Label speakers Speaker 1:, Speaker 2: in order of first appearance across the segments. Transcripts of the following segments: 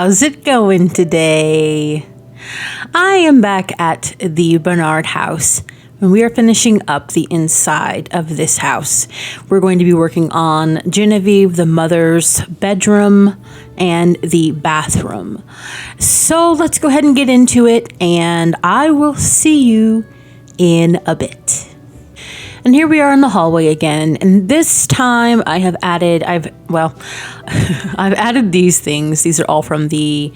Speaker 1: How's it going today? I am back at the Bernard house and we are finishing up the inside of this house. We're going to be working on Genevieve, the mother's bedroom, and the bathroom. So let's go ahead and get into it, and I will see you in a bit. And here we are in the hallway again, and this time I've added these things. These are all from the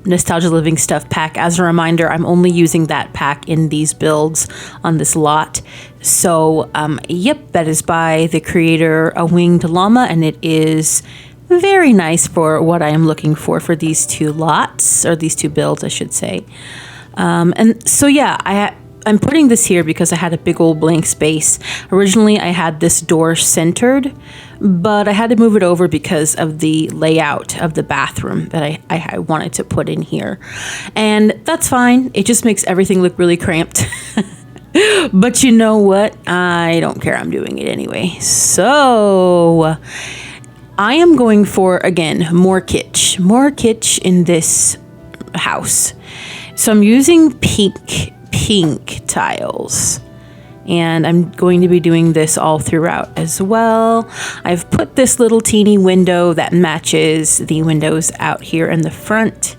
Speaker 1: Nostalgia Living Stuff pack. As a reminder, I'm only using that pack in these builds on this lot. So, that is by the creator A Winged Llama, and it is very nice for what I am looking for these two lots, or these two builds, I should say. I'm putting this here because I had a big old blank space. Originally, I had this door centered, but I had to move it over because of the layout of the bathroom that I wanted to put in here. And that's fine. It just makes everything look really cramped. But you know what? I don't care. I'm doing it anyway. So I am going for, again, more kitsch. More kitsch in this house. So I'm using pink tiles, and I'm going to be doing this all throughout as well. I've put this little teeny window that matches the windows out here in the front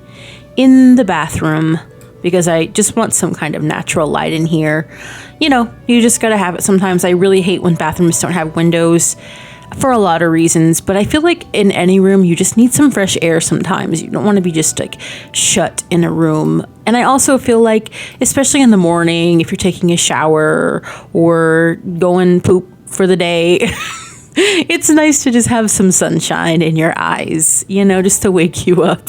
Speaker 1: in the bathroom because I just want some kind of natural light in here. You know, you just gotta have it sometimes. I really hate when bathrooms don't have windows for a lot of reasons, but I feel like in any room you just need some fresh air sometimes. You don't want to be just like shut in a room. And I also feel like, especially in the morning, if you're taking a shower or going poop for the day, it's nice to just have some sunshine in your eyes, you know, just to wake you up.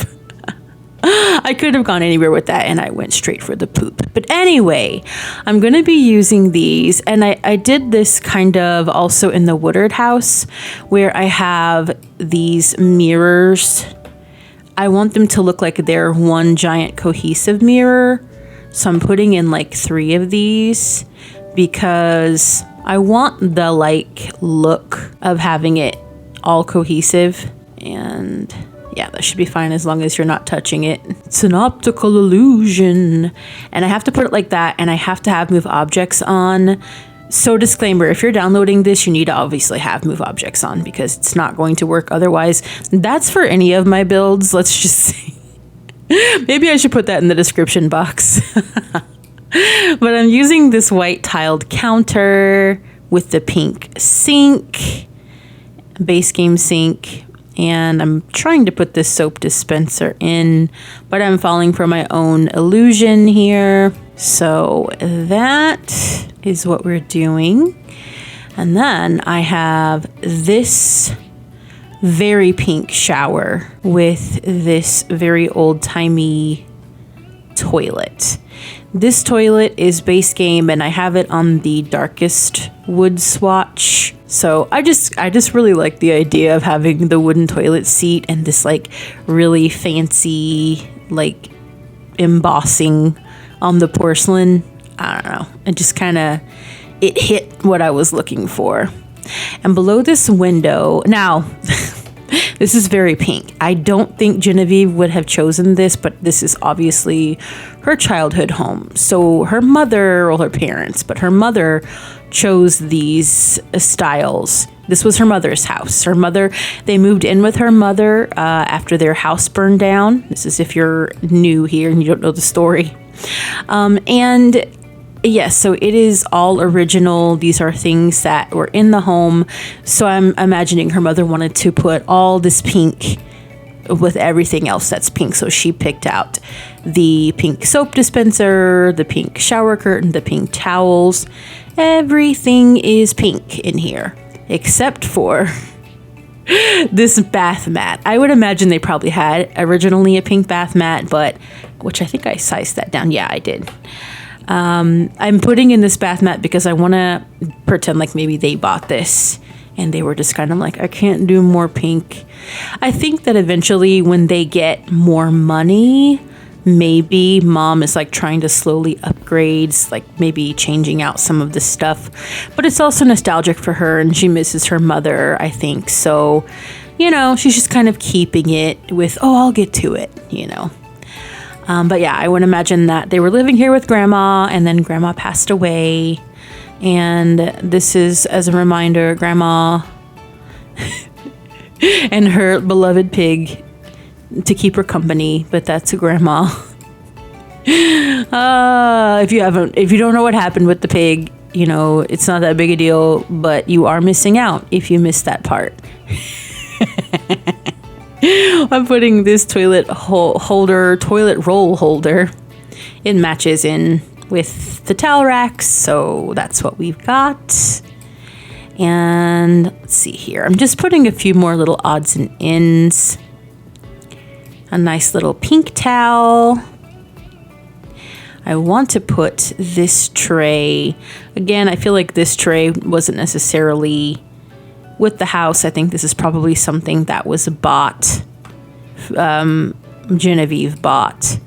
Speaker 1: I could have gone anywhere with that, and I went straight for the poop. But anyway, I'm going to be using these, and I did this kind of also in the Woodard house, where I have these mirrors. I want them to look like they're one giant cohesive mirror. So I'm putting in like 3 of these because I want the look of having it all cohesive. And yeah, that should be fine as long as you're not touching it. It's an optical illusion. And I have to put it like that, and I have to have move objects on. So disclaimer, if you're downloading this, you need to obviously have move objects on because it's not going to work otherwise. That's for any of my builds, let's just say. Maybe I should put that in the description box. But I'm using this white tiled counter with the pink sink, base game sink. And I'm trying to put this soap dispenser in, but I'm falling for my own illusion here. So that is what we're doing. And then I have this very pink shower with this very old-timey toilet. This toilet is base game, and I have it on the darkest wood swatch. So I just really like the idea of having the wooden toilet seat and this like really fancy like embossing on the porcelain. I don't know. It just it hit what I was looking for. And below this window, now this is very pink. I don't think Genevieve would have chosen this, but this is obviously her childhood home. So her mother, or her parents, but her mother chose these styles. This was her mother's house. They moved in with her mother after their house burned down. This is if you're new here and you don't know the story. And yes, so it is all original. These are things that were in the home. So I'm imagining her mother wanted to put all this pink with everything else that's pink. So she picked out the pink soap dispenser, the pink shower curtain, the pink towels. Everything is pink in here, except for this bath mat. I would imagine they probably had originally a pink bath mat, but which I think I sized that down. Yeah, I did. I'm putting in this bath mat because I want to pretend like maybe they bought this and they were just kind of like, I can't do more pink. I think that eventually when they get more money, maybe mom is like trying to slowly upgrade, like maybe changing out some of the stuff. But it's also nostalgic for her, and she misses her mother, I think. So you know, she's just kind of keeping it with, oh, I'll get to it, you know. But yeah, I would imagine that they were living here with Grandma, and then Grandma passed away. And this is, as a reminder, Grandma and her beloved pig to keep her company, but that's a Grandma. If you don't know what happened with the pig, you know, it's not that big a deal, but you are missing out if you missed that part. I'm putting this toilet roll holder. It matches in with the towel racks, so that's what we've got. And let's see here. I'm just putting a few more little odds and ends. A nice little pink towel. I want to put this tray. Again, I feel like this tray wasn't necessarily with the house. I think this is probably something that was bought. Genevieve bought.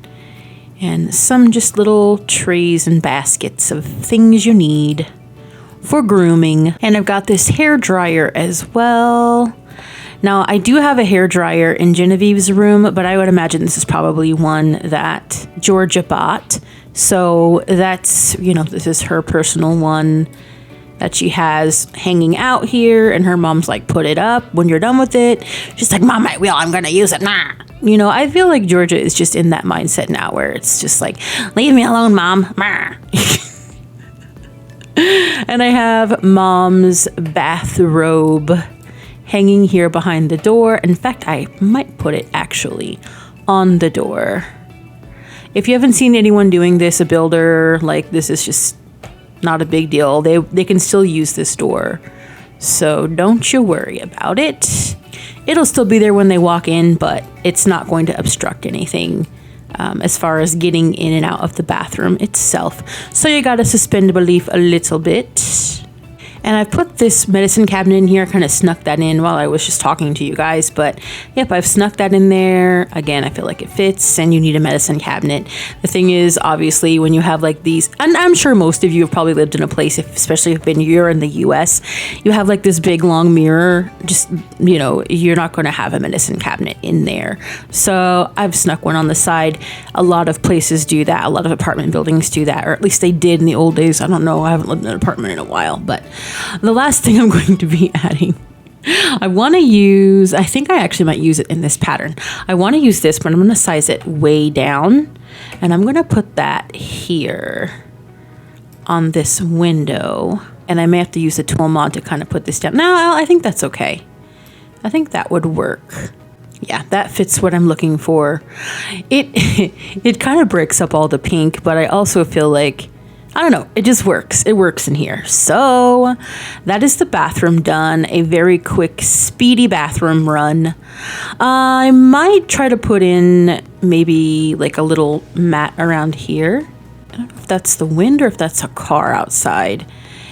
Speaker 1: And some just little trays and baskets of things you need for grooming. And I've got this hair dryer as well. Now, I do have a hair dryer in Genevieve's room, but I would imagine this is probably one that Georgia bought. So that's, you know, this is her personal one that she has hanging out here, and her mom's like, put it up when you're done with it. She's like, Mom, I'm gonna use it. Nah. You know, I feel like Georgia is just in that mindset now where it's just like, leave me alone, Mom. And I have Mom's bathrobe hanging here behind the door. In fact, I might put it actually on the door. If you haven't seen anyone doing this, a builder, like, this is just not a big deal. They can still use this door. So don't you worry about it. It'll still be there when they walk in, but it's not going to obstruct anything as far as getting in and out of the bathroom itself. So you gotta suspend belief a little bit. And I put this medicine cabinet in here, kind of snuck that in while I was just talking to you guys. But yep, I've snuck that in there. Again, I feel like it fits, and you need a medicine cabinet. The thing is, obviously, when you have like these, and I'm sure most of you have probably lived in a place, especially if you're in the US, you have like this big long mirror, just, you know, you're not going to have a medicine cabinet in there. So I've snuck one on the side. A lot of places do that. A lot of apartment buildings do that, or at least they did in the old days. I don't know. I haven't lived in an apartment in a while, but the last thing I'm going to be adding, I want to use, I think I actually might use it in this pattern. I want to use this, but I'm going to size it way down, and I'm going to put that here on this window, and I may have to use a tool mod to kind of put this down. No, I think that's okay. I think that would work. Yeah, that fits what I'm looking for. It kind of breaks up all the pink, but I also feel like, I don't know, it just works. It works in here. So that is the bathroom done. A very quick, speedy bathroom run. I might try to put in maybe like a little mat around here. I don't know if that's the wind or if that's a car outside.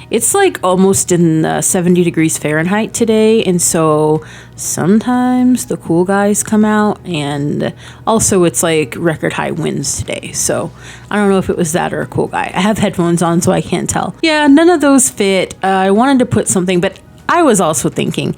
Speaker 1: It's like almost in 70 degrees Fahrenheit today, and so sometimes the cool guys come out, and also it's like record high winds today. So I don't know if it was that or a cool guy. I have headphones on, so I can't tell. Yeah, none of those fit. I wanted to put something, but I was also thinking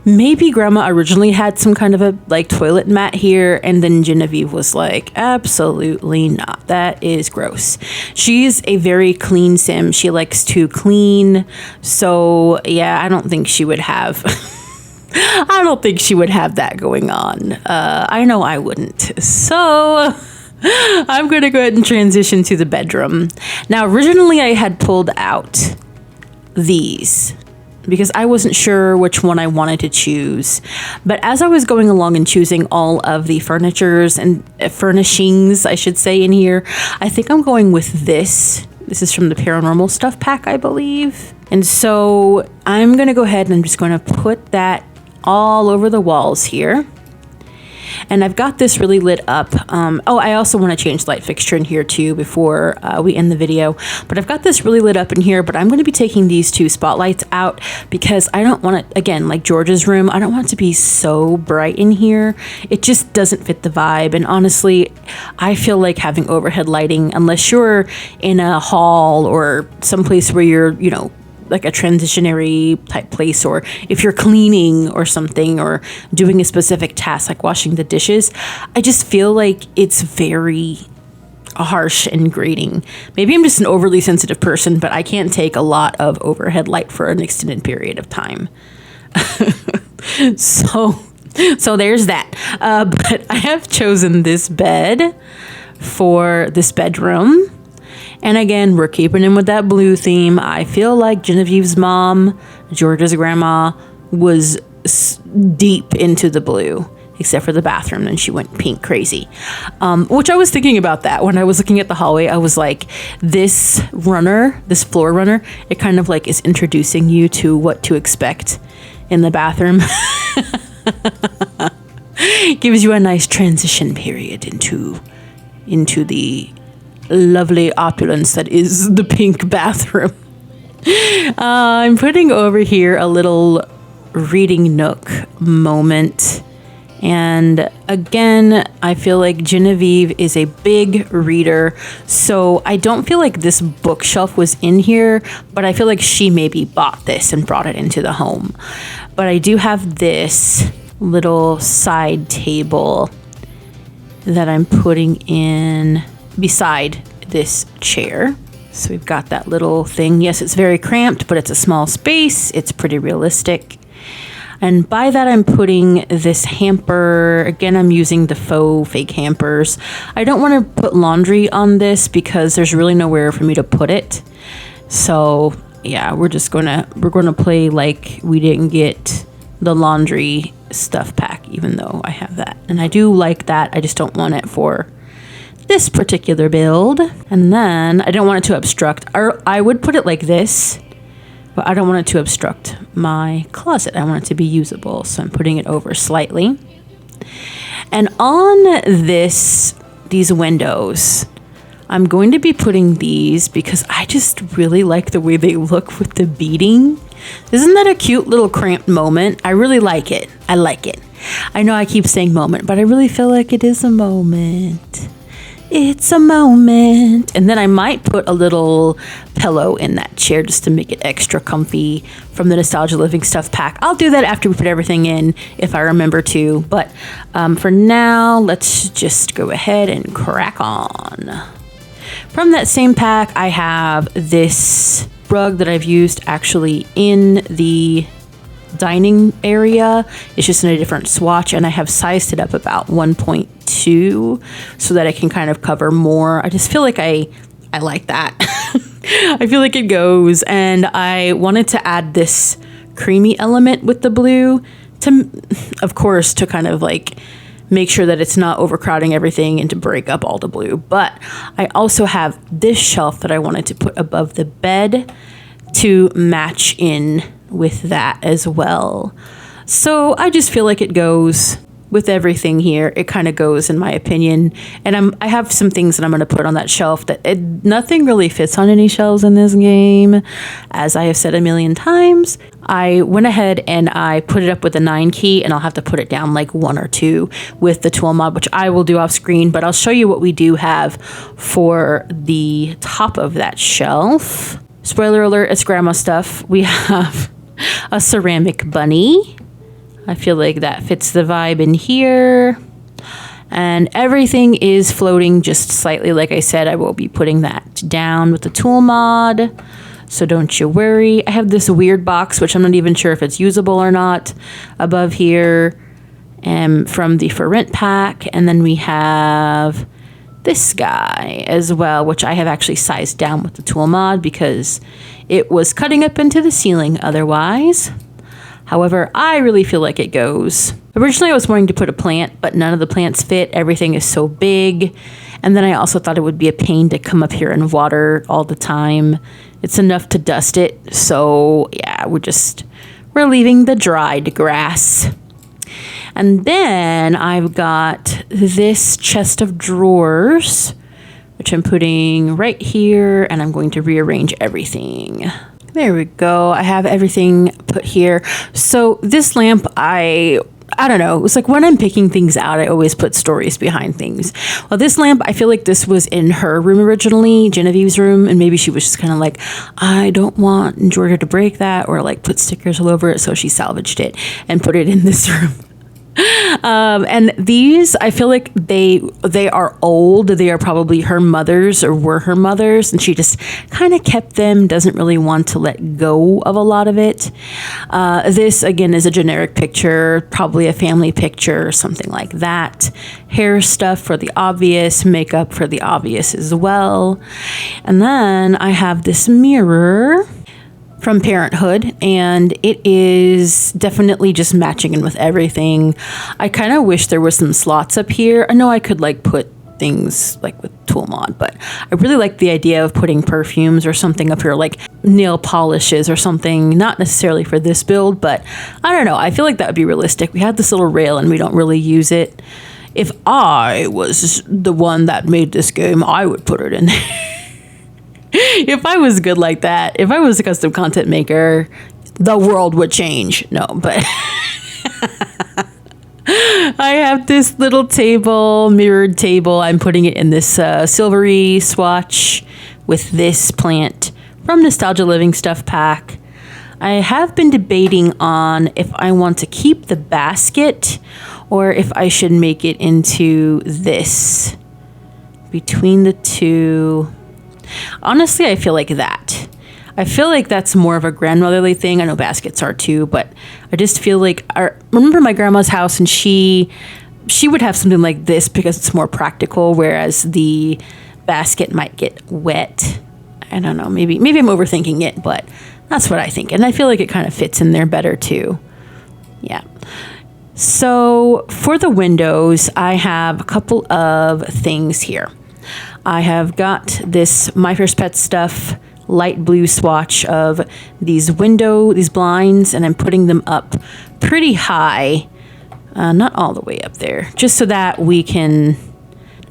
Speaker 1: maybe Grandma originally had some kind of a like toilet mat here, and then Genevieve was like, absolutely not. That is gross. She's a very clean sim. She likes to clean. So yeah, I don't think she would have I don't think she would have that going on. I know I wouldn't. So I'm going to go ahead and transition to the bedroom. Now, originally I had pulled out these because I wasn't sure which one I wanted to choose. But as I was going along and choosing all of the furnitures and furnishings, I should say, in here, I think I'm going with this. This is from the Paranormal Stuff pack, I believe. And so I'm going to go ahead and I'm just going to put that all over the walls here. And I've got this really lit up. I also want to change the light fixture in here too before we end the video. But I've got this really lit up in here, but I'm going to be taking these two spotlights out because I don't want it, again, like George's room, I don't want it to be so bright in here. It just doesn't fit the vibe. And honestly, I feel like having overhead lighting, unless you're in a hall or someplace where you're, like a transitionary type place, or if you're cleaning or something or doing a specific task like washing the dishes, I just feel like it's very harsh and grating. Maybe I'm just an overly sensitive person, but I can't take a lot of overhead light for an extended period of time. So there's that. But I have chosen this bed for this bedroom. And again, we're keeping in with that blue theme. I feel like Genevieve's mom, George's grandma, was deep into the blue, except for the bathroom. Then she went pink crazy, which I was thinking about that when I was looking at the hallway. I was like, this floor runner, it kind of like is introducing you to what to expect in the bathroom. Gives you a nice transition period into the lovely opulence that is the pink bathroom. I'm putting over here a little reading nook moment. And again, I feel like Genevieve is a big reader, so I don't feel like this bookshelf was in here, but I feel like she maybe bought this and brought it into the home. But I do have this little side table that I'm putting in beside this chair. So we've got that little thing. Yes, it's very cramped, but it's a small space. It's pretty realistic. And by that, I'm putting this hamper. Again, I'm using the fake hampers. I don't want to put laundry on this because there's really nowhere for me to put it. So yeah, we're gonna play like we didn't get the laundry stuff pack, even though I have that. And I do like that. I just don't want it for this particular build. And then I don't want it to obstruct. Or I would put it like this, but I don't want it to obstruct my closet. I want it to be usable, so I'm putting it over slightly. And on these windows, I'm going to be putting these because I just really like the way they look with the beading. Isn't that a cute little cramped moment? I really like it. I like it. I know I keep saying moment, but I really feel like it is a moment. It's a moment. And then I might put a little pillow in that chair just to make it extra comfy from the Nostalgia Living Stuff pack. I'll do that after we put everything in if I remember to. But for now, let's just go ahead and crack on. From that same pack, I have this rug that I've used actually in the dining area. It's just in a different swatch, and I have sized it up about 1.2 so that I can kind of cover more. I just feel like I like that. I feel like it goes, and I wanted to add this creamy element with the blue to, of course, to kind of like make sure that it's not overcrowding everything and to break up all the blue. But I also have this shelf that I wanted to put above the bed to match in with that as well. So I just feel like it goes with everything here. It kind of goes, in my opinion. And I have some things that I'm going to put on that shelf that nothing really fits on any shelves in this game. As I have said a million times, I went ahead and I put it up with a 9 key, and I'll have to put it down like 1 or 2 with the tool mod, which I will do off screen, but I'll show you what we do have for the top of that shelf. Spoiler alert, it's grandma stuff. We have a ceramic bunny. I feel like that fits the vibe in here. And everything is floating just slightly. Like I said, I will be putting that down with the tool mod, so don't you worry. I have this weird box, which I'm not even sure if it's usable or not, above here, from the For Rent pack. And then we have this guy as well, which I have actually sized down with the tool mod because it was cutting up into the ceiling otherwise. However, I really feel like it goes. Originally, I was wanting to put a plant, but none of the plants fit. Everything is so big. And then I also thought it would be a pain to come up here and water all the time. It's enough to dust it. So yeah, we're leaving the dried grass. And then I've got this chest of drawers, which I'm putting right here, and I'm going to rearrange everything. There we go. I have everything put here. So this lamp, I I don't know. It was like when I'm picking things out, I always put stories behind things. Well, this lamp, I feel like this was in her room originally, Genevieve's room, and maybe she was just kind of like, I don't want Georgia to break that or like put stickers all over it. So she salvaged it and put it in this room. And these, I feel like they are old. They are probably her mother's or were her mother's, and she just kind of kept them, doesn't really want to let go of a lot of it. This, again, is a generic picture, probably a family picture or something like that. Hair stuff for the obvious, makeup for the obvious as well. And then I have this mirror from Parenthood, and it is definitely just matching in with everything. I kind of wish there were some slots up here. I know I could like put things like with Tool Mod, but I really like the idea of putting perfumes or something up here, like nail polishes or something, not necessarily for this build, but I don't know. I feel like that would be realistic. We have this little rail and we don't really use it. If I was the one that made this game, I would put it in there. If I was good like that, if I was a custom content maker, the world would change. No, but I have this little table, mirrored table. I'm putting it in this silvery swatch with this plant from Nostalgia Living Stuff Pack. I have been debating on if I want to keep the basket or if I should make it into this. Between the two, honestly, I feel like that. I feel like that's more of a grandmotherly thing. I know baskets are too, but I just feel like I remember my grandma's house, and she would have something like this because it's more practical, whereas the basket might get wet. I don't know. Maybe I'm overthinking it, but that's what I think, and I feel like it kind of fits in there better too. Yeah. So for the windows, I have a couple of things here. I have got this My First Pet Stuff light blue swatch of these blinds, and I'm putting them up pretty high, not all the way up there, just so that we can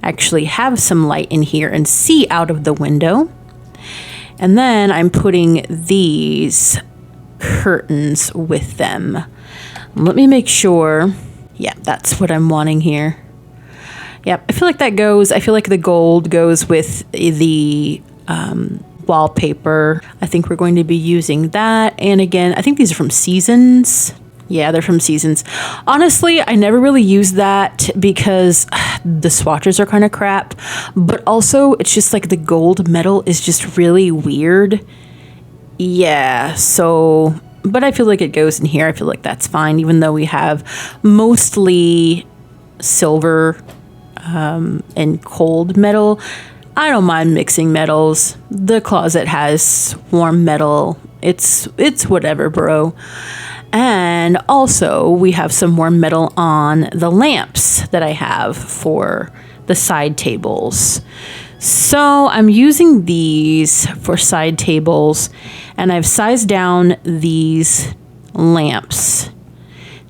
Speaker 1: actually have some light in here and see out of the window. And then I'm putting these curtains with them. Let me make sure. Yeah, that's what I'm wanting here. Yep, I feel like that goes. I feel like the gold goes with the wallpaper. I think we're going to be using that. And again, I think these are from Seasons. Yeah, they're from Seasons. Honestly, I never really use that because the swatches are kind of crap. But also, it's just like the gold metal is just really weird. Yeah, so, but I feel like it goes in here. I feel like that's fine, even though we have mostly silver and cold metal. I don't mind mixing metals. The closet has warm metal. It's whatever, bro. And also we have some more metal on the lamps that I have for the side tables. So I'm using these for side tables, and I've sized down these lamps.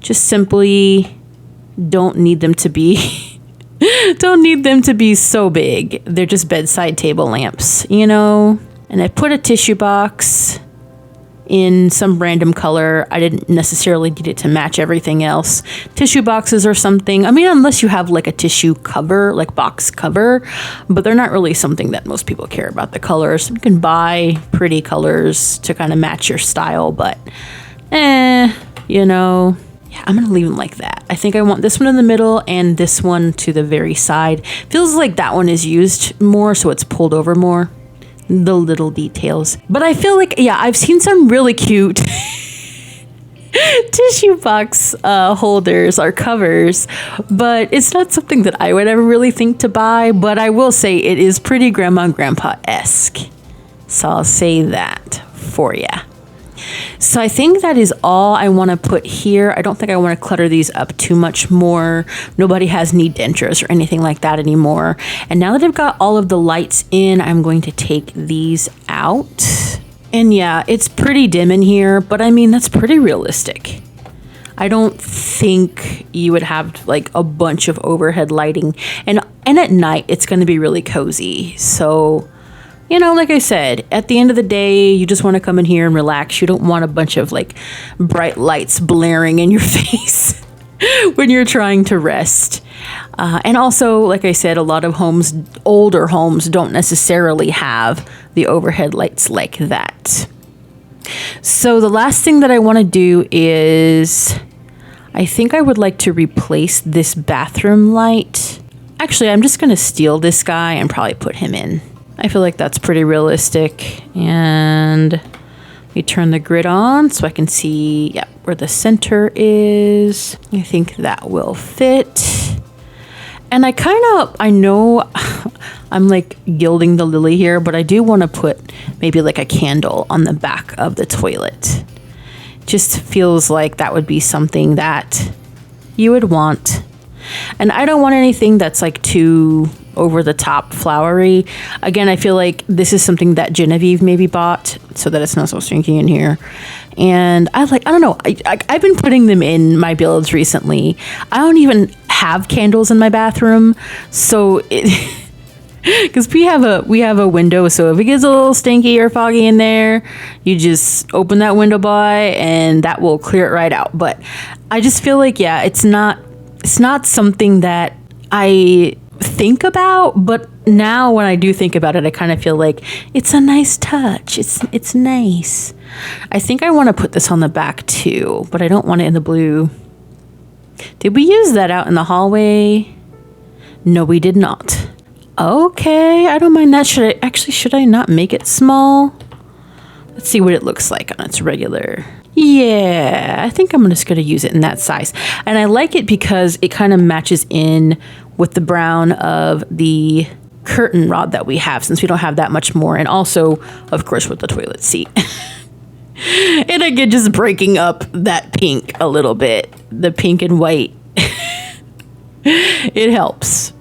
Speaker 1: Just simply don't need them to be so big. They're just bedside table lamps, you know? And I put a tissue box in some random color. I didn't necessarily need it to match everything else. Tissue boxes or something. I mean, unless you have like a tissue cover, like box cover, but they're not really something that most people care about the colors. You can buy pretty colors to kind of match your style, but you know, yeah, I'm going to leave them like that. I think I want this one in the middle and this one to the very side. Feels like that one is used more, so it's pulled over more. The little details. But I feel like, yeah, I've seen some really cute tissue box holders or covers, but it's not something that I would ever really think to buy. But I will say it is pretty grandma and grandpa-esque. So I'll say that for you. So I think that is all I want to put here. I don't think I want to clutter these up too much more. Nobody has knee dentures or anything like that anymore. And now that I've got all of the lights in, I'm going to take these out. And yeah, it's pretty dim in here, but I mean, that's pretty realistic. I don't think you would have like a bunch of overhead lighting. And at night, it's going to be really cozy. So, you know, like I said, at the end of the day, you just want to come in here and relax. You don't want a bunch of like bright lights blaring in your face. when you're trying to rest. And also, like I said, a lot of homes, older homes, don't necessarily have the overhead lights like that. So the last thing that I want to do is, I think I would like to replace this bathroom light. Actually, I'm just going to steal this guy and probably put him in. I feel like that's pretty realistic. And we turn the grid on so I can see, where the center is. I think that will fit. And I know I'm like gilding the lily here, but I do want to put maybe like a candle on the back of the toilet. Just feels like that would be something that you would want. And I don't want anything that's like too over the top flowery. Again, I feel like this is something that Genevieve maybe bought so that it's not so stinky in here. And I don't know. I've been putting them in my builds recently. I don't even have candles in my bathroom. So because we have a window, so if it gets a little stinky or foggy in there, you just open that window by and that will clear it right out. But I just feel like, it's not something that I think about, but now when I do think about it, I kind of feel like it's a nice touch. It's nice. I think I want to put this on the back too, but I don't want it in the blue. Did we use that out in the hallway? No, we did not. Okay, I don't mind that. Should I not make it small? Let's see what it looks like on its regular. Yeah, I think I'm just going to use it in that size. And I like it because it kind of matches in with the brown of the curtain rod that we have, since we don't have that much more. And also, of course, with the toilet seat. And again, just breaking up that pink a little bit. The pink and white. It helps.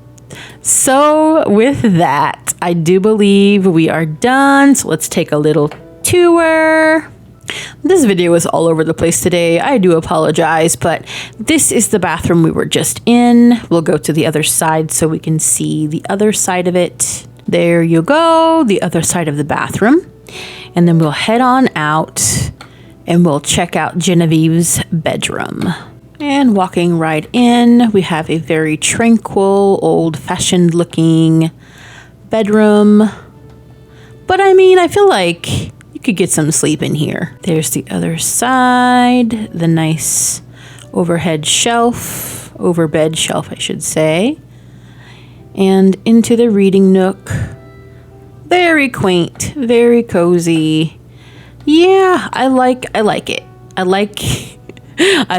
Speaker 1: So with that, I do believe we are done. So let's take a little tour. This video is all over the place today. I do apologize, but this is the bathroom we were just in. We'll go to the other side so we can see the other side of it. There you go, the other side of the bathroom. And then we'll head on out and we'll check out Genevieve's bedroom. And walking right in, we have a very tranquil, old-fashioned looking bedroom. But I mean, I feel like you could get some sleep in here. There's the other side, the nice overbed shelf, I should say. And into the reading nook. Very quaint, very cozy. Yeah, I like it. I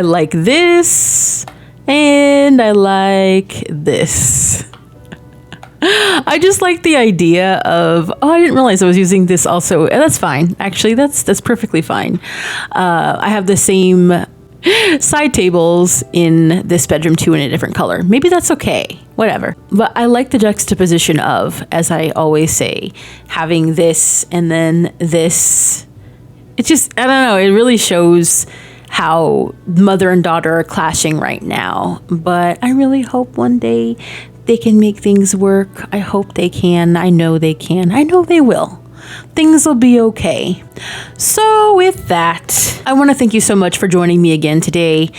Speaker 1: like this, and I like this. I just like the idea of, I didn't realize I was using this also. That's fine. Actually, that's perfectly fine. I have the same side tables in this bedroom too in a different color. Maybe that's okay. Whatever. But I like the juxtaposition of, as I always say, having this and then this. It's just, I don't know, it really shows how mother and daughter are clashing right now. But I really hope one day they can make things work. I hope they can. I know they can. I know they will. Things will be okay. So with that, I want to thank you so much for joining me again today.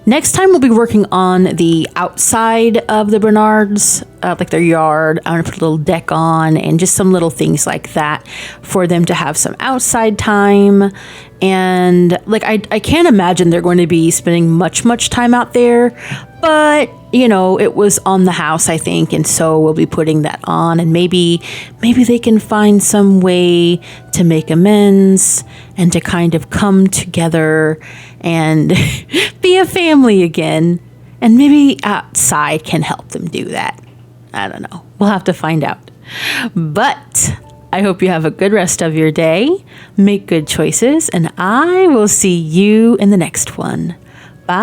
Speaker 1: Next time we'll be working on the outside of the Bernards, like their yard. I want to put a little deck on and just some little things like that for them to have some outside time. And like, I can't imagine they're going to be spending much time out there, but you know, it was on the house, I think, and so we'll be putting that on, and maybe they can find some way to make amends and to kind of come together and be a family again, and maybe outside can help them do that. I don't know. We'll have to find out. But I hope you have a good rest of your day. Make good choices, and I will see you in the next one. Bye.